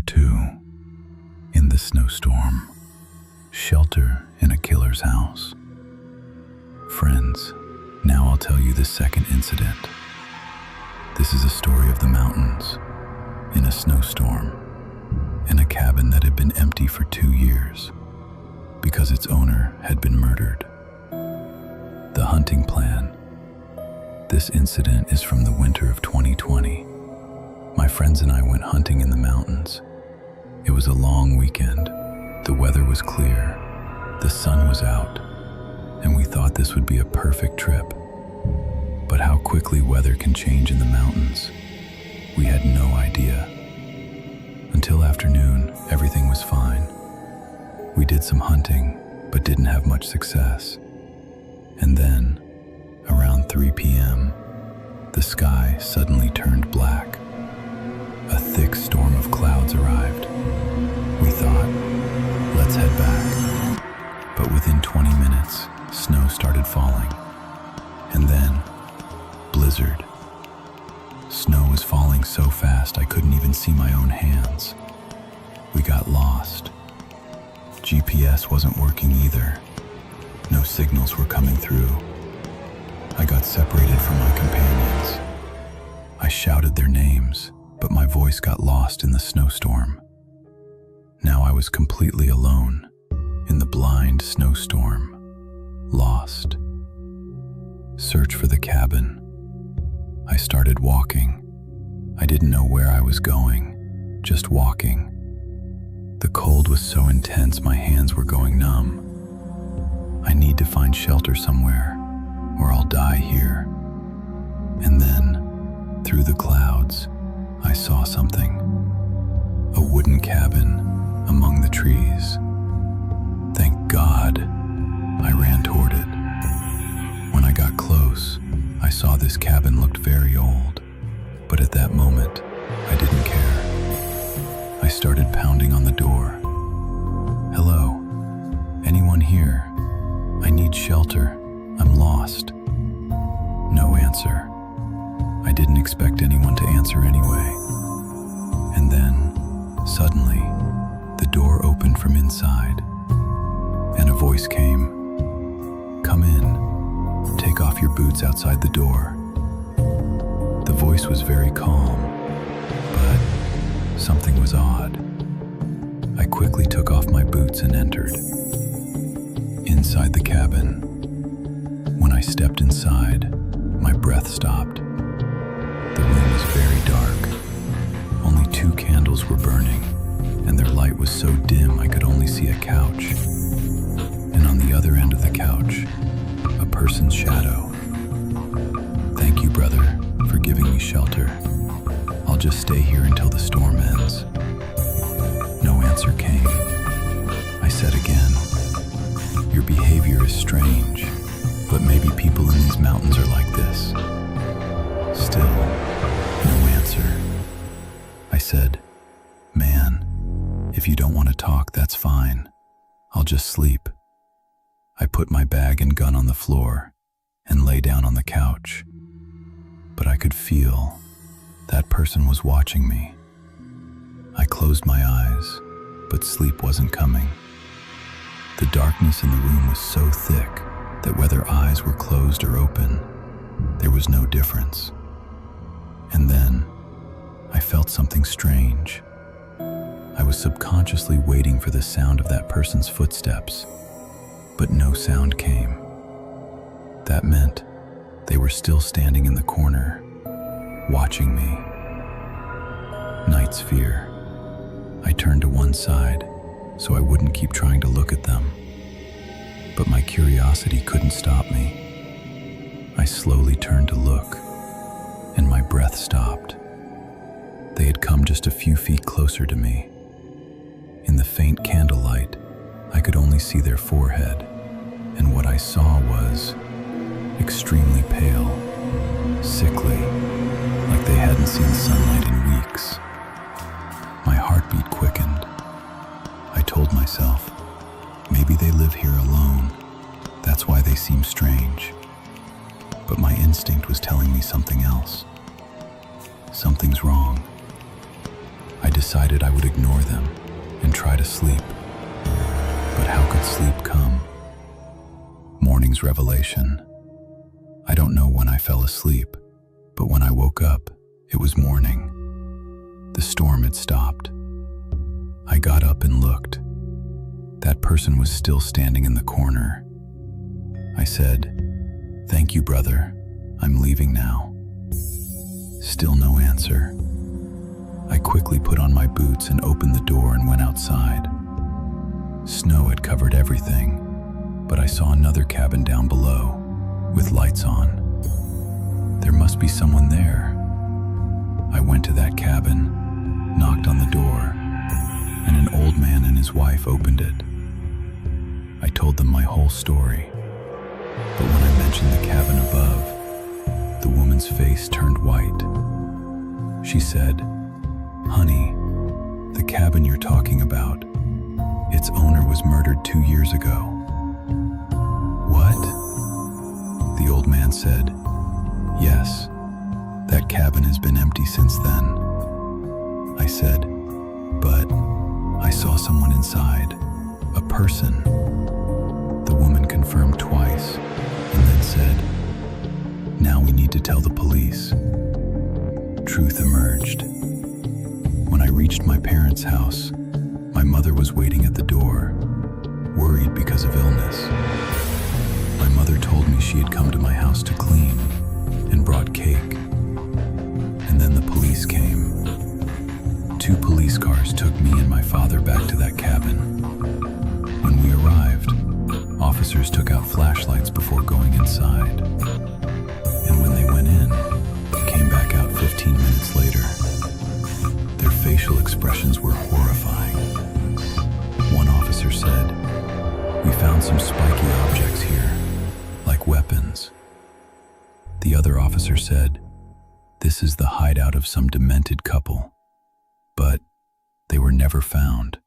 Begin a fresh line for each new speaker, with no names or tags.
2. In the Snowstorm. Shelter in a killer's house. Friends, now I'll tell you the second incident. This is a story of the mountains, in a snowstorm, in a cabin that had been empty for 2 years because its owner had been murdered. The hunting plan. This incident is from the winter of 2020. My friends and I went hunting in the mountains. It was a long weekend. The weather was clear, the sun was out, and we thought this would be a perfect trip. But how quickly weather can change in the mountains, we had no idea. Until afternoon, everything was fine. We did some hunting, but didn't have much success. And then, around 3 p.m., the sky suddenly turned black. A thick storm of clouds arrived. We thought, let's head back. But within 20 minutes, snow started falling. And then, blizzard. Snow was falling so fast I couldn't even see my own hands. We got lost. GPS wasn't working either. No signals were coming through. I got separated from my companions. I shouted their names, but my voice got lost in the snowstorm. Now I was completely alone, in the blind snowstorm, lost. Search for the cabin. I started walking. I didn't know where I was going, just walking. The cold was so intense my hands were going numb. I need to find shelter somewhere, or I'll die here. And then, through the clouds, I saw something. A wooden cabin among the trees. Thank God, I ran toward it. When I got close, I saw this cabin looked very old, but at that moment, I didn't care. I started pounding on the door. Hello, anyone here? I need shelter. I'm lost. No answer. I didn't expect anyone to answer anyway. And then, suddenly, the door opened from inside, and a voice came. Come in. Take off your boots outside the door. The voice was very calm, but something was odd. I quickly took off my boots and entered. Inside the cabin. When I stepped inside, my breath stopped. The room was very dark. Only 2 candles were burning, and their light was so dim I could only see a couch. And on the other end of the couch, a person's shadow. Thank you, brother, for giving me shelter. I'll just stay here until the storm ends. No answer came. I said again, your behavior is strange, but maybe people in these mountains are like this. Still, no answer. I said, man, if you don't want to talk, that's fine. I'll just sleep. I put my bag and gun on the floor and lay down on the couch. But I could feel that person was watching me. I closed my eyes, but sleep wasn't coming. The darkness in the room was so thick that whether eyes were closed or open, there was no difference. And then, I felt something strange. I was subconsciously waiting for the sound of that person's footsteps, but no sound came. That meant they were still standing in the corner, watching me. Night's fear. I turned to one side so I wouldn't keep trying to look at them. But my curiosity couldn't stop me. I slowly turned to look, and my breath stopped. They had come just a few feet closer to me. In the faint candlelight, I could only see their forehead, and what I saw was extremely pale, sickly, like they hadn't seen sunlight in weeks. My heartbeat quickened. I told myself, maybe they live here alone. That's why they seem strange. But my instinct was telling me something else. Something's wrong. I decided I would ignore them and try to sleep. But how could sleep come? Morning's revelation. I don't know when I fell asleep, but when I woke up, it was morning. The storm had stopped. I got up and looked. That person was still standing in the corner. I said, "Thank you, brother. I'm leaving now." Still no answer. I quickly put on my boots and opened the door and went outside. Snow had covered everything, but I saw another cabin down below, with lights on. There must be someone there. I went to that cabin, knocked on the door, and an old man and his wife opened it. I told them my whole story, but when I mentioned the cabin above, the woman's face turned white. She said, "Honey, the cabin you're talking about, its owner was murdered 2 years ago." "What?" The old man said, "Yes, that cabin has been empty since then." I said, "But I saw someone inside, a person." The woman confirmed twice and then said, "Now we need to tell the police." Truth emerged. When I reached my parents' house, my mother was waiting at the door, worried because of illness. My mother told me she had come to my house to clean and brought cake. And then the police came. 2 police cars took me and my father back to that cabin. When we arrived, officers took out flashlights before going inside. And when they went in, they came back out 15 minutes later. Their facial expressions were horrifying. One officer said, "We found some spiky objects here, like weapons." The other officer said, "This is the hideout of some demented couple." But they were never found.